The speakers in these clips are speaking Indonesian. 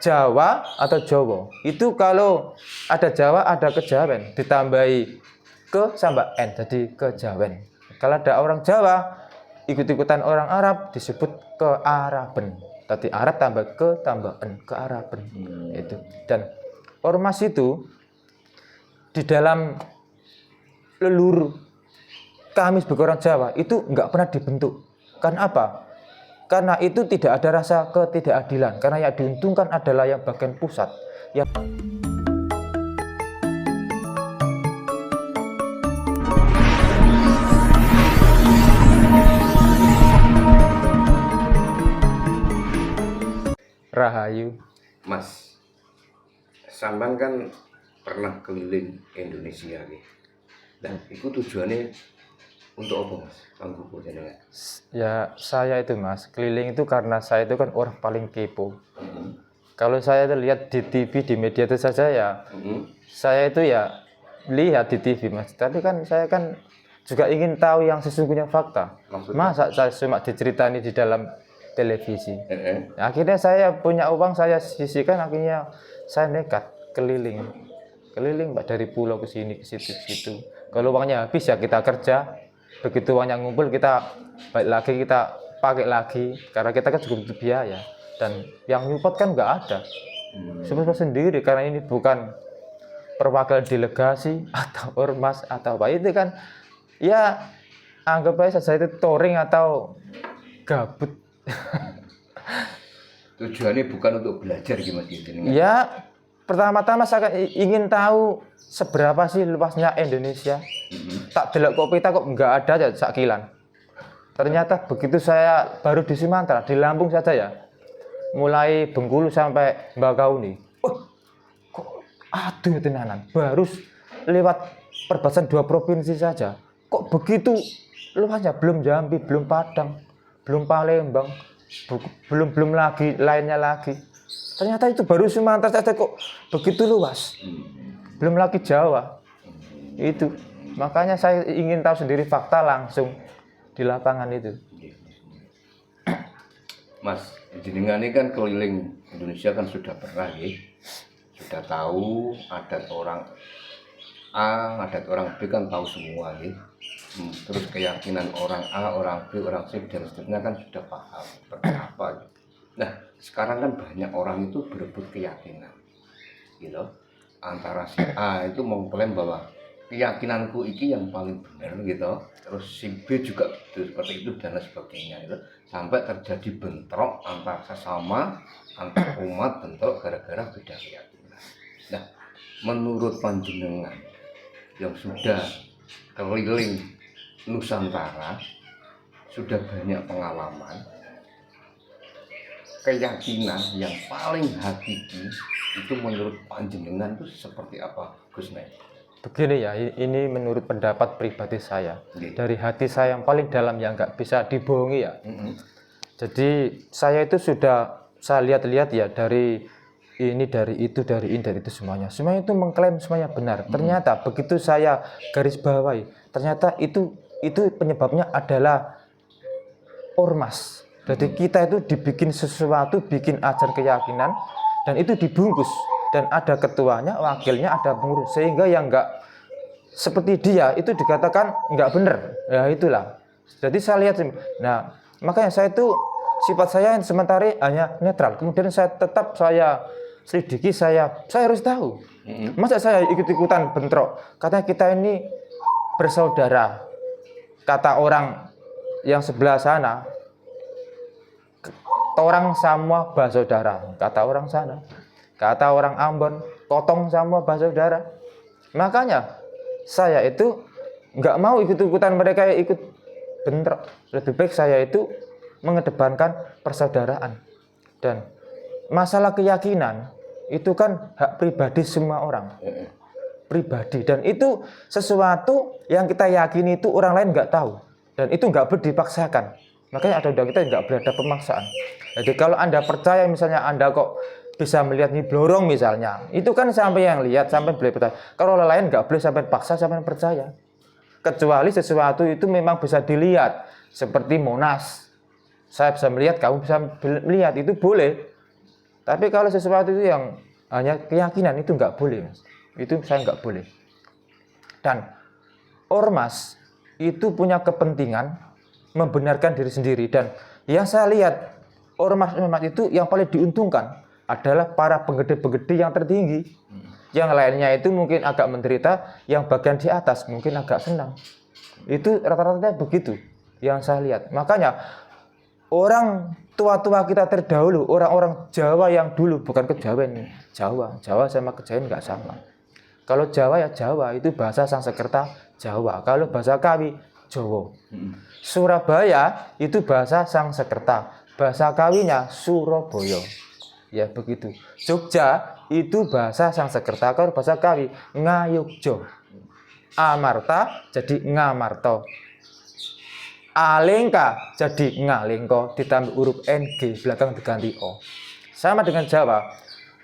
Jawa atau Jawa. Itu kalau ada Jawa ada kejawen ditambahi ke sama N jadi kejawen. Kalau ada orang Jawa ikut-ikutan orang Arab disebut kearaben. Tadi Arab tambah ke tambah N kearaben. Itu. Dan ormas itu di dalam leluhur kami sebagai orang Jawa itu nggak pernah dibentuk. Karena apa? Karena itu tidak ada rasa ketidakadilan. Karena yang diuntungkan adalah yang bagian pusat. Yang Rahayu. Mas, sampean kan pernah keliling Indonesia nih. Dan itu tujuannya untuk apa, Mas? Kanggo jenengan. Ya saya itu Mas, keliling itu karena saya itu kan orang paling kepo. Kalau saya itu lihat di TV, di media itu saja ya, saya itu ya lihat di TV Mas. Tapi kan saya kan juga ingin tahu yang sesungguhnya fakta. Masa saya cuma diceritani di dalam televisi. Akhirnya saya punya uang, saya sisihkan, akhirnya saya nekat keliling Mbak, dari pulau ke sini, ke situ, ke situ. Kalau uangnya habis ya kita kerja. Begitu uangnya ngumpul kita balik lagi, kita pakai lagi, karena kita kan juga butuh biaya. Dan yang nyupport kan nggak ada, semua sendiri, karena ini bukan perwakilan delegasi atau ormas atau apa, itu kan ya anggap aja saja itu touring atau gabut. Tujuannya bukan untuk belajar gimana jenengan. Ya pertama-tama saya ingin tahu seberapa sih luasnya Indonesia. Tak delok kok peta kok nggak ada aja sakilan. Ternyata begitu saya baru di Sumatera, di Lampung saja ya, mulai Bengkulu sampai Bakauni. Kok aduh tenanan, baru lewat perbatasan 2 provinsi saja. Kok begitu luasnya, belum Jambi, belum Padang, belum Palembang, belum lagi lainnya lagi. Ternyata itu baru Sumatera saja kok begitu luas. Belum lagi Jawa. Itu. Makanya saya ingin tahu sendiri fakta langsung di lapangan itu. Mas, jenengan ini kan keliling Indonesia kan sudah pernah ya. Sudah tahu adat orang A, adat orang B kan tahu semua ya. Terus keyakinan orang A, orang B, orang C dan seterusnya kan sudah paham seperti apa gitu. Nah, sekarang kan banyak orang itu berebut keyakinan. Gitu. Antara si A itu mengklaim bahwa keyakinanku ini yang paling benar gitu, terus si B juga seperti itu dan sebagainya gitu. Sampai terjadi bentrok antar sesama, antar umat, bentrok gara-gara beda keyakinan. Nah, menurut panjenengan yang sudah keliling Nusantara, sudah banyak pengalaman, keyakinan yang paling hakiki itu menurut panjenengan itu seperti apa, Gus Nay? Begini ya, ini menurut pendapat pribadi saya, dari hati saya yang paling dalam yang nggak bisa dibohongi ya. Jadi saya itu sudah saya lihat-lihat ya, dari ini, dari itu, dari ini, dari itu semuanya itu mengklaim semuanya benar. Ternyata begitu saya garis bawahi, ternyata itu penyebabnya adalah ormas. Jadi kita itu dibikin sesuatu, bikin ajar keyakinan, dan itu dibungkus. Dan ada ketuanya, wakilnya, ada pengurus, sehingga yang enggak seperti dia itu dikatakan enggak benar. Ya itulah. Jadi saya lihat, nah makanya saya itu sifat saya yang sementara hanya netral. Kemudian saya tetap selidiki, saya harus tahu. Masa saya ikut-ikutan bentrok? Katanya kita ini bersaudara. Kata orang yang sebelah sana, orang semua bersaudara. Kata orang sana. Kata orang Ambon, totong sama bersaudara. Makanya saya itu nggak mau ikut-ikutan mereka yang ikut bentrok. Lebih baik saya itu mengedepankan persaudaraan. Dan masalah keyakinan itu kan hak pribadi semua orang. Pribadi. Dan itu sesuatu yang kita yakini itu orang lain nggak tahu. Dan itu nggak boleh dipaksakan. Makanya ada undang kita nggak boleh ada pemaksaan. Jadi kalau Anda percaya, misalnya Anda kok bisa melihat nih blorong misalnya, itu kan sampai yang lihat, sampai boleh percaya. Kalau orang lain nggak boleh sampai paksa, sampai percaya. Kecuali sesuatu itu memang bisa dilihat, seperti Monas. Saya bisa melihat, kamu bisa melihat, itu boleh. Tapi kalau sesuatu itu yang hanya keyakinan itu nggak boleh, Mas. Itu saya nggak boleh. Dan ormas itu punya kepentingan membenarkan diri sendiri, dan yang saya lihat ormas-ormas itu yang paling diuntungkan adalah para penggede-penggede yang tertinggi. Yang lainnya itu mungkin agak menderita, yang bagian di atas mungkin agak senang. Itu rata-rata begitu yang saya lihat. Makanya orang tua-tua kita terdahulu, orang-orang Jawa yang dulu, bukan Kejawen, Jawa sama Kejawen nggak sama. Kalau Jawa ya Jawa, itu bahasa Sanskerta Jawa. Kalau bahasa Kawi, Jawa. Surabaya itu bahasa Sanskerta, bahasa Kawinya Surabaya. Ya begitu. Jogja itu bahasa Sanskerta, kalau bahasa Kawi Ngayogja. Amarta jadi Ngamarta. Alengka jadi Ngalengka, ditambah huruf NG belakang diganti O. Sama dengan Jawa.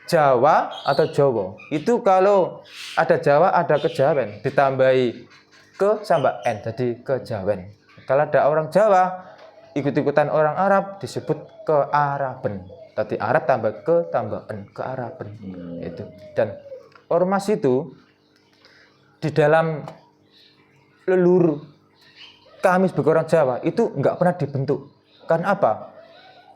Jawa atau Jawa itu kalau ada Jawa ada Kejawen, ditambahi ke sama N jadi Kejawen. Kalau ada orang Jawa ikut-ikutan orang Arab disebut Kearaben. Tadi Arab tambah ke tambah N, Kearaben. Itu. Dan ormas itu di dalam leluhur kami sebagai orang Jawa itu nggak pernah dibentuk. Karena apa?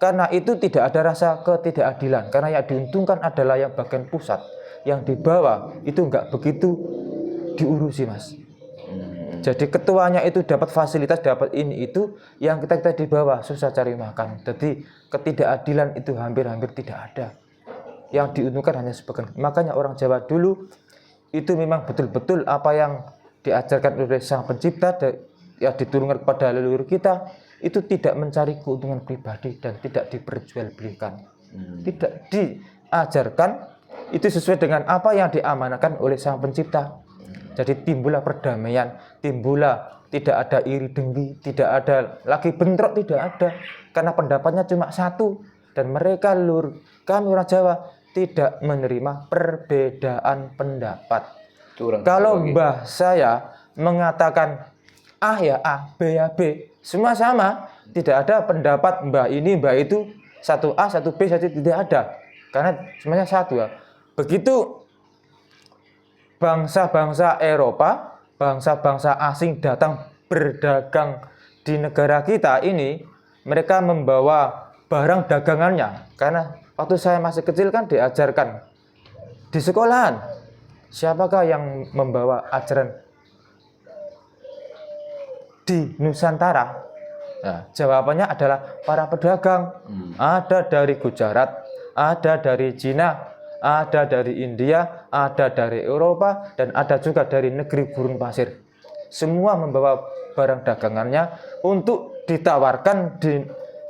Karena itu tidak ada rasa ketidakadilan. Karena yang diuntungkan adalah yang bagian pusat. Yang di bawah itu nggak begitu diurusi, Mas. Jadi ketuanya itu dapat fasilitas, dapat ini itu, yang kita di bawah susah cari makan. Jadi ketidakadilan itu hampir-hampir tidak ada. Yang diuntungkan hanya sebagian. Makanya orang Jawa dulu itu memang betul-betul apa yang diajarkan oleh Sang Pencipta yang diturunkan kepada leluhur kita itu tidak mencari keuntungan pribadi dan tidak diperjualbelikan. Tidak diajarkan, itu sesuai dengan apa yang diamanahkan oleh Sang Pencipta. Jadi timbullah perdamaian, timbullah tidak ada iri dengki, tidak ada lagi bentrok, tidak ada. Karena pendapatnya cuma satu, dan mereka leluhur kami orang Jawa tidak menerima perbedaan pendapat. Kalau mbah saya mengatakan A ya A, B ya B, semua sama, tidak ada pendapat mbah ini mbah itu, satu A satu B satu, tidak ada, karena semuanya satu ya. Begitu bangsa-bangsa Eropa, bangsa-bangsa asing datang berdagang di negara kita ini, mereka membawa barang dagangannya. Karena waktu saya masih kecil kan diajarkan di sekolahan, siapakah yang membawa ajaran di Nusantara? Nah, jawabannya adalah para pedagang. Ada dari Gujarat, ada dari Cina, ada dari India, ada dari Eropa, dan ada juga dari negeri gurun pasir. Semua membawa barang dagangannya untuk ditawarkan di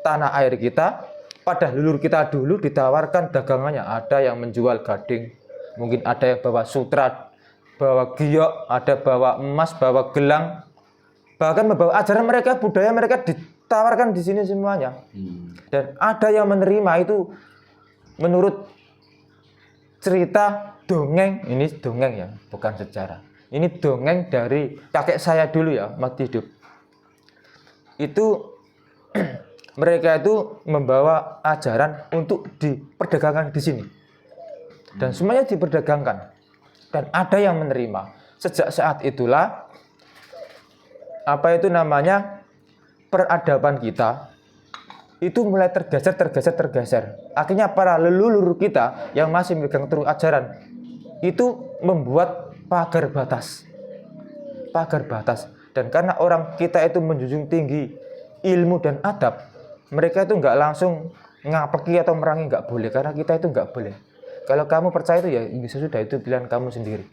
tanah air kita. Pada leluhur kita dulu ditawarkan dagangannya. Ada yang menjual gading, mungkin ada yang bawa sutra, bawa giok, ada bawa emas, bawa gelang. Bahkan membawa ajaran mereka, budaya mereka ditawarkan di sini semuanya. Dan ada yang menerima itu menurut cerita dongeng, ini dongeng ya, bukan sejarah. Ini dongeng dari kakek saya dulu ya, mati hidup. Itu mereka itu membawa ajaran untuk diperdagangkan di sini. Dan semuanya diperdagangkan. Dan ada yang menerima. Sejak saat itulah apa itu namanya peradaban kita itu mulai tergeser. Akhirnya para leluhur kita yang masih memegang teguh ajaran itu membuat pagar batas. Dan karena orang kita itu menjunjung tinggi ilmu dan adab, mereka itu nggak langsung ngapleki atau merangi, nggak boleh. Karena kita itu nggak boleh. Kalau kamu percaya itu ya bisa sudah, itu pilihan kamu sendiri.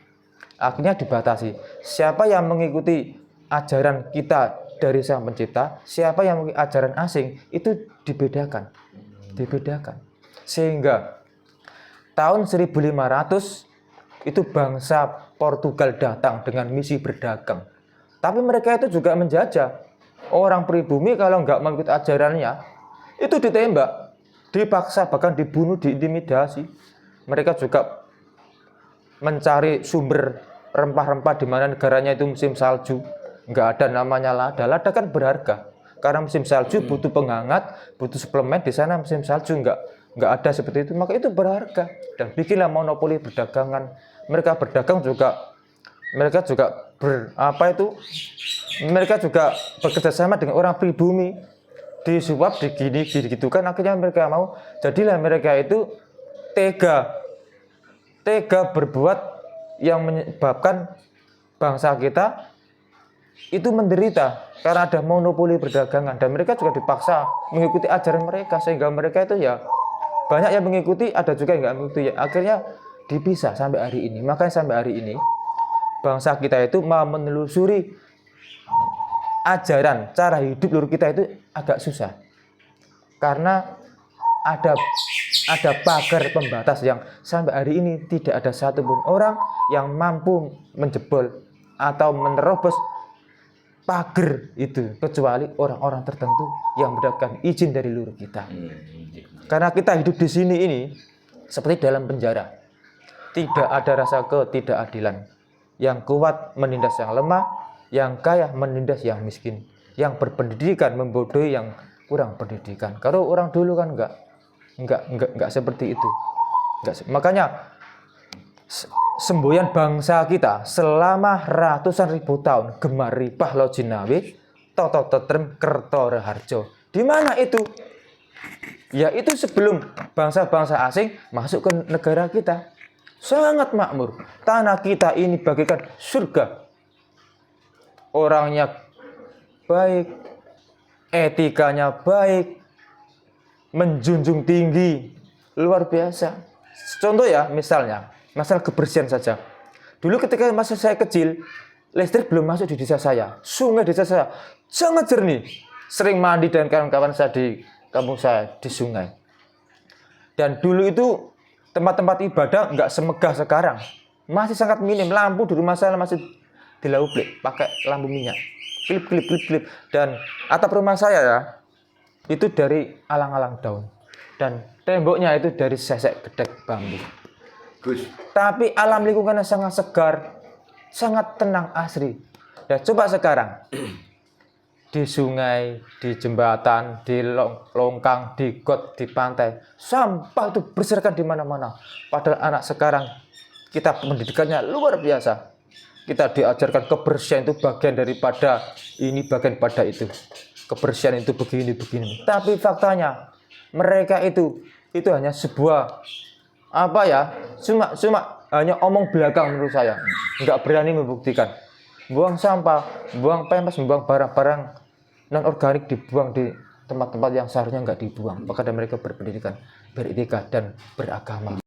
Akhirnya dibatasi. Siapa yang mengikuti ajaran kita dari Sang Pencipta, siapa yang mengikuti ajaran asing itu dibedakan. Sehingga tahun 1500 itu bangsa Portugal datang dengan misi berdagang. Tapi mereka itu juga menjajah. Orang pribumi kalau nggak mengikuti ajarannya itu ditembak, dipaksa, bahkan dibunuh, diintimidasi. Mereka juga mencari sumber rempah-rempah di mana negaranya itu musim salju. Nggak ada namanya lada. Lada kan berharga. Karena musim salju butuh penghangat, butuh suplemen. Di sana musim salju nggak nggak ada seperti itu, maka itu berharga. Dan bikinlah monopoli perdagangan. Mereka berdagang juga, mereka juga mereka juga bekerja sama dengan orang pribumi, disuap, digitukan, akhirnya mereka mau. Jadilah mereka itu tega berbuat yang menyebabkan bangsa kita itu menderita karena ada monopoli perdagangan, dan mereka juga dipaksa mengikuti ajaran mereka, sehingga mereka itu ya banyak yang mengikuti, ada juga yang nggak mengikuti, ya akhirnya dipisah sampai hari ini. Makanya sampai hari ini bangsa kita itu mau menelusuri ajaran cara hidup luhur kita itu agak susah, karena ada pagar pembatas yang sampai hari ini tidak ada satupun orang yang mampu menjebol atau menerobos pagar itu, kecuali orang-orang tertentu yang mendapatkan izin dari luhur kita. Karena kita hidup di sini ini seperti dalam penjara, tidak ada rasa ketidakadilan. Yang kuat menindas yang lemah, yang kaya menindas yang miskin, yang berpendidikan membodohi yang kurang pendidikan. Kalau orang dulu kan enggak seperti itu. Makanya semboyan bangsa kita selama ratusan ribu tahun gemar ripah lo jinawi toto tetrem kerto reharjo. Di mana itu? Ya itu sebelum bangsa-bangsa asing masuk ke negara kita. Sangat makmur. Tanah kita ini bagaikan surga. Orangnya baik, etikanya baik, menjunjung tinggi, luar biasa. Contoh ya, misalnya masalah kebersihan saja. Dulu ketika masa saya kecil, listrik belum masuk di desa saya. Sungai desa saya sangat jernih. Sering mandi dengan kawan-kawan saya di kampung saya di sungai. Dan dulu itu tempat-tempat ibadah nggak semegah sekarang. Masih sangat minim. Lampu di rumah saya masih dilauplik pakai lampu minyak. Klip. Dan atap rumah saya ya, itu dari alang-alang daun. Dan temboknya itu dari sesek gedek bambu. Gus. Tapi alam lingkungannya sangat segar, sangat tenang, asri. Dan coba sekarang, di sungai, di jembatan, di longkang, di got, di pantai, sampah itu berserakan di mana-mana. Padahal anak sekarang kita pendidikannya luar biasa. Kita diajarkan kebersihan itu bagian daripada ini, bagian pada itu. Kebersihan itu begini. Tapi faktanya mereka itu hanya sebuah cuma hanya omong belakang menurut saya. Nggak berani membuktikan. Buang sampah, buang pempes, buang barang-barang non organik dibuang di tempat-tempat yang seharusnya nggak dibuang. Maka mereka berpendidikan, beretika dan beragama.